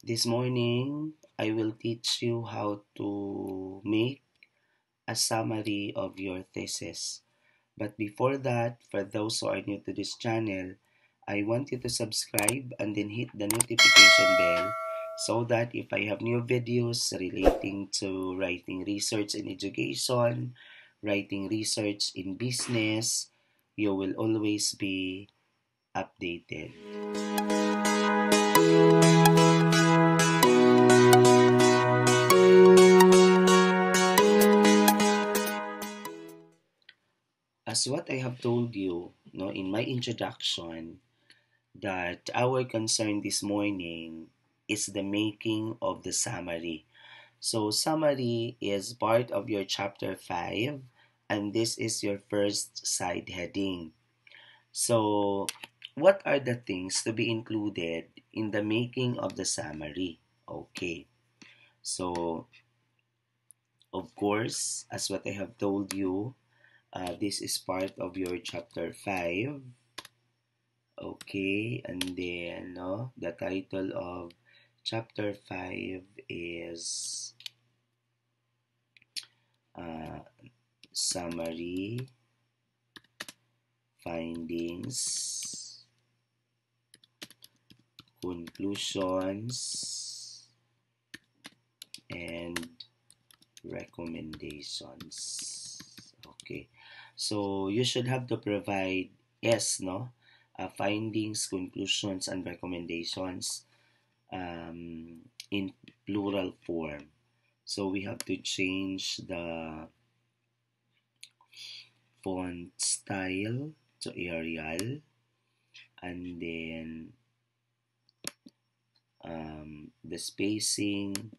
This morning, I will teach you how to make a summary of your thesis. But before that, for those who are new to this channel, I want you to subscribe and then hit the notification bell so that if I have new videos relating to writing research in education, writing research in business, you will always be updated. As what I have told you, no, in my introduction, that our concern this morning is the making of the summary. So summary is part of your chapter 5 and this is your first side heading. So what are the things to be included in the making of the summary? Okay. So of course, as what I have told you, this is part of your chapter 5. Okay, and then the title of chapter 5 is uh, Summary, Findings, Conclusions, and Recommendations. Okay, so you should have to provide S, no? Findings, conclusions, and recommendations in plural form. So we have to change the font style to Arial, and then the spacing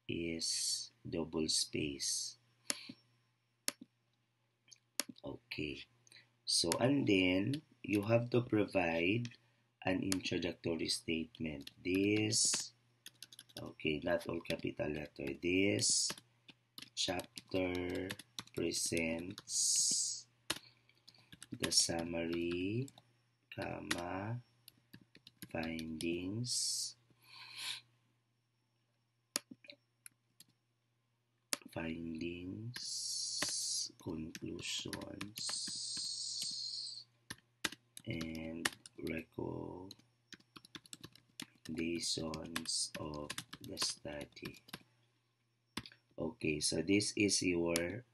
is double space. Okay, so and then you have to provide an introductory statement. This, okay, not all capital letter. This chapter presents the summary, comma, findings, conclusions, and recommendations of the study. Okay, so this is your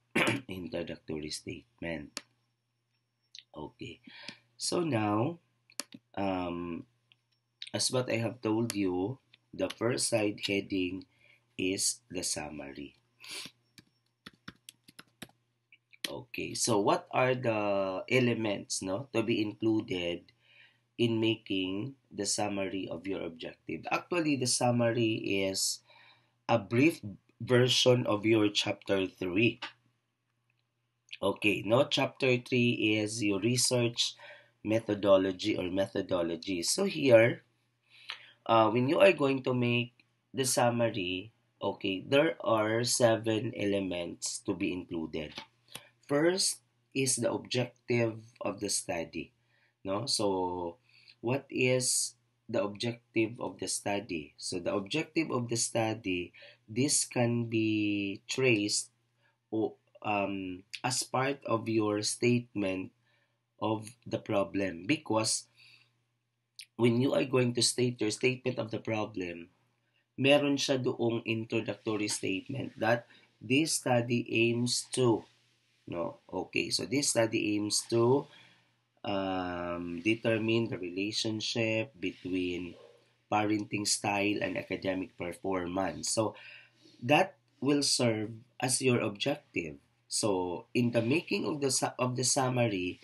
introductory statement. Okay, so now, um, as what I have told you, the first side heading is the summary. Okay, so what are the elements, no, to be included in making the summary of your objective? Actually, the summary is a brief version of your chapter 3. Okay, no, chapter 3 is your research methodology. So here, when you are going to make the summary, okay, there are 7 elements to be included. First is the objective of the study. No? So, what is the objective of the study? So, the objective of the study, this can be traced o- as part of your statement of the problem, because when you are going to state your statement of the problem, meron siya doong introductory statement that this study aims to, no, okay, so this study aims to determine the relationship between parenting style and academic performance. So that will serve as your objective. So in the making of the summary,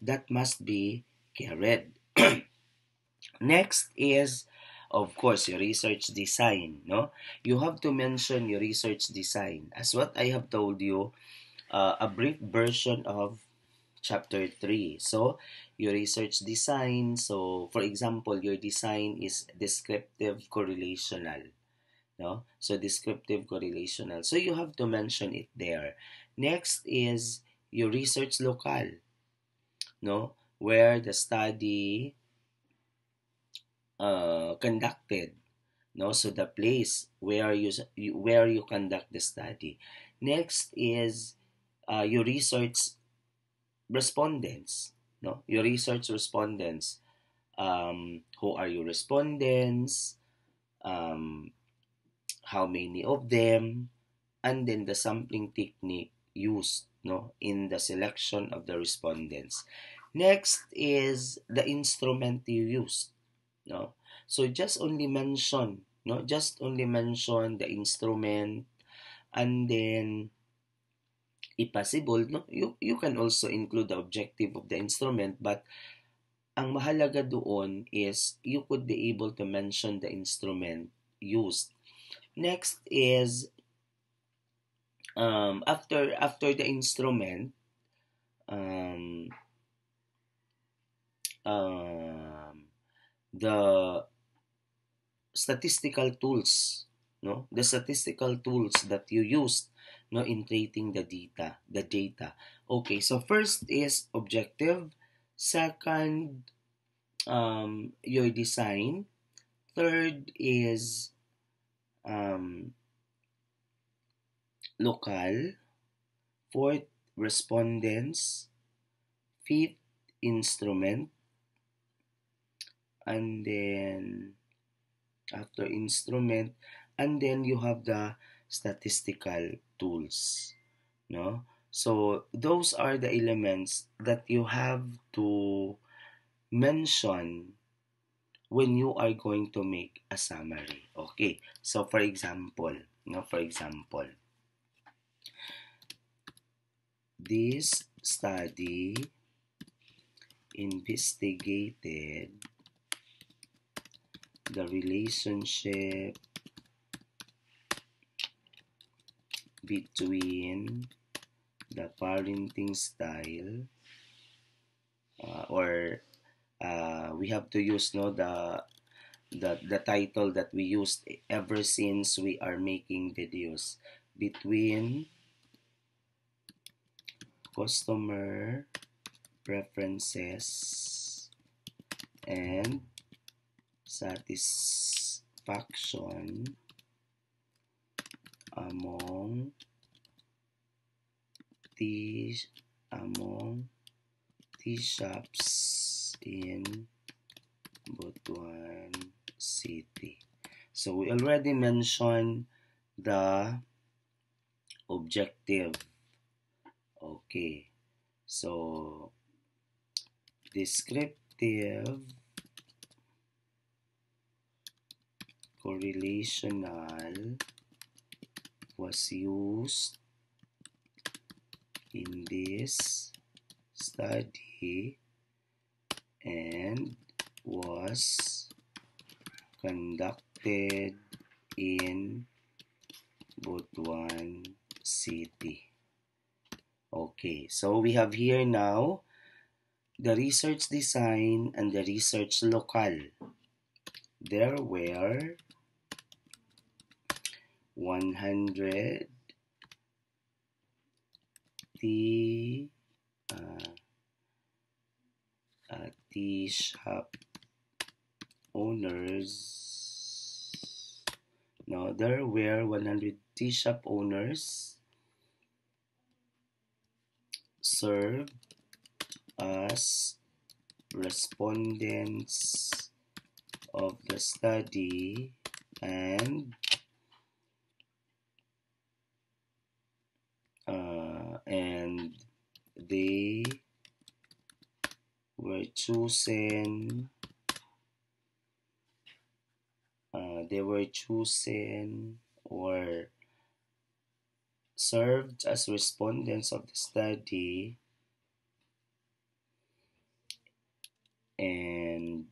that must be carried. Next is, of course, your research design. No, you have to mention your research design. As what I have told you, a brief version of chapter 3. So, your research design. So, for example, your design is descriptive correlational. No? So, descriptive correlational. So, you have to mention it there. Next is your research local. No? Where the study conducted. no? So the place where where you conduct the study. Next is your research respondents, no? Your research respondents. Who are your respondents? Um, how many of them? And then the sampling technique used, no, in the selection of the respondents. Next is the instrument you use, no. So just only mention, no, just only mention the instrument, and then if possible, no, you can also include the objective of the instrument, but ang mahalaga doon is you could be able to mention the instrument used. Next is after the instrument, um, um, the statistical tools, no, the statistical tools that you use, no, in treating the data. Okay, so first is objective, second your design, third is um, local, fourth respondents, fifth instrument, and then after instrument, and then you have the statistical tools, no. So those are the elements that you have to mention when you are going to make a summary. Okay, so for example, no, for example, this study investigated the relationship between the parenting style, or we have to use, no, the title that we used ever since we are making videos, between customer preferences and satisfaction among tea among tea shops in Butuan City. So we already mentioned the objective. Okay. So descriptive, correlational was used in this study and was conducted in Butuan City. Okay, so we have here now the research design and the research local. There were 100 tea tea shop owners. No, there were 100 tea shop owners served as respondents of the study, and they were chosen or served as respondents of the study, and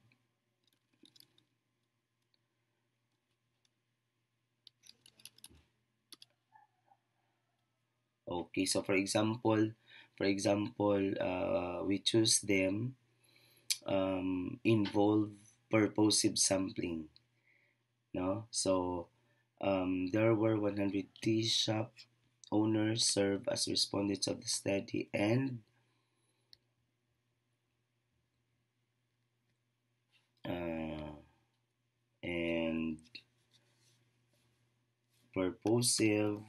okay, so for example, we choose them involve purposive sampling, no. So there were 100 tea shop owners served as respondents of the study, uh, and purposive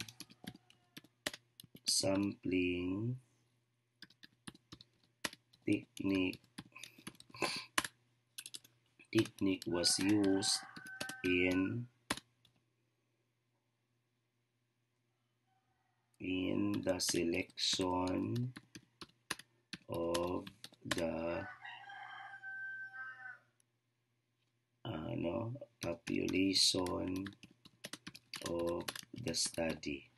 sampling technique was used in the selection of the population of the study.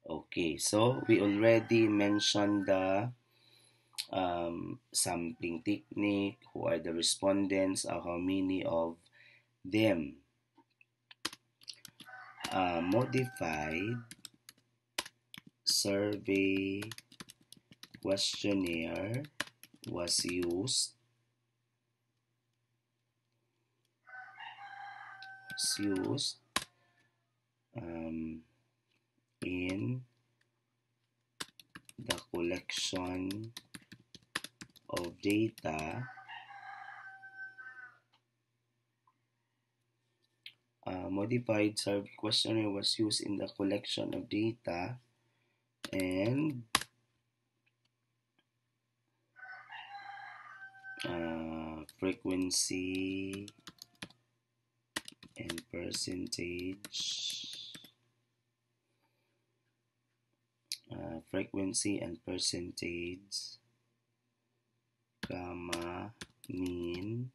Okay, so we already mentioned the sampling technique, who are the respondents, how many of them. Modified survey questionnaire was used um, in the collection of data. Modified survey questionnaire was used in the collection of data, and frequency and percentage gamma mean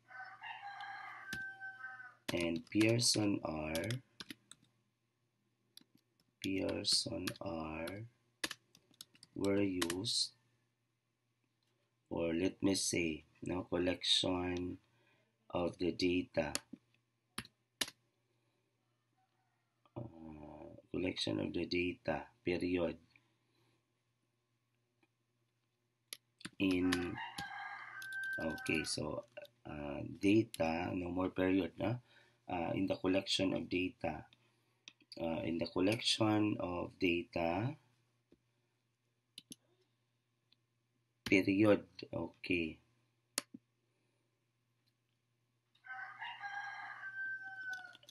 and Pearson R were used, or let me say, collection of the data. Collection of the data, period. Data, no more period, in the collection of data. In the collection of data, period. Okay.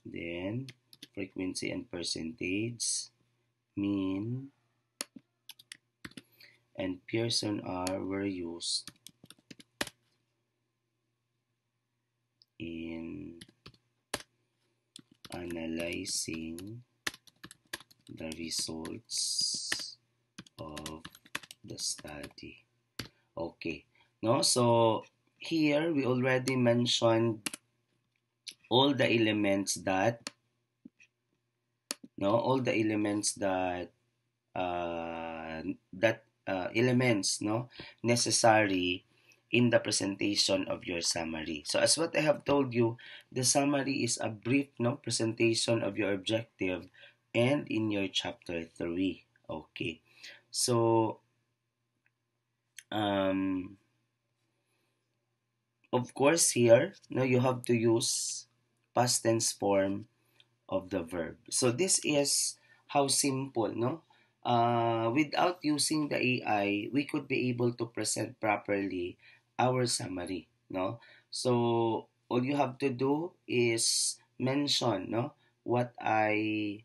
Then, frequency and percentage, mean, and Pearson-R were used in analyzing the results of the study. Okay. No, so here we already mentioned all the elements that elements necessary in the presentation of your summary. So as what I have told you, the summary is a brief presentation of your objective and in your chapter 3. Okay. So of course here you have to use past tense form of the verb. So this is how simple, without using the AI, we could be able to present properly our summary, So all you have to do is mention, what I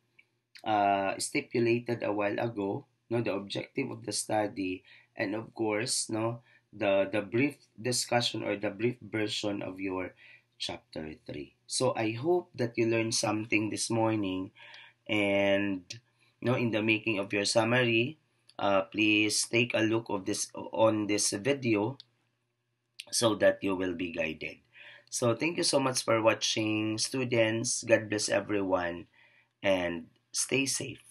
stipulated a while ago, the objective of the study, and of course, the brief discussion or the brief version of your chapter 3. So I hope that you learned something this morning, and in the making of your summary, please take a look of this on this video so that you will be guided. So thank you so much for watching, students. God bless everyone and stay safe.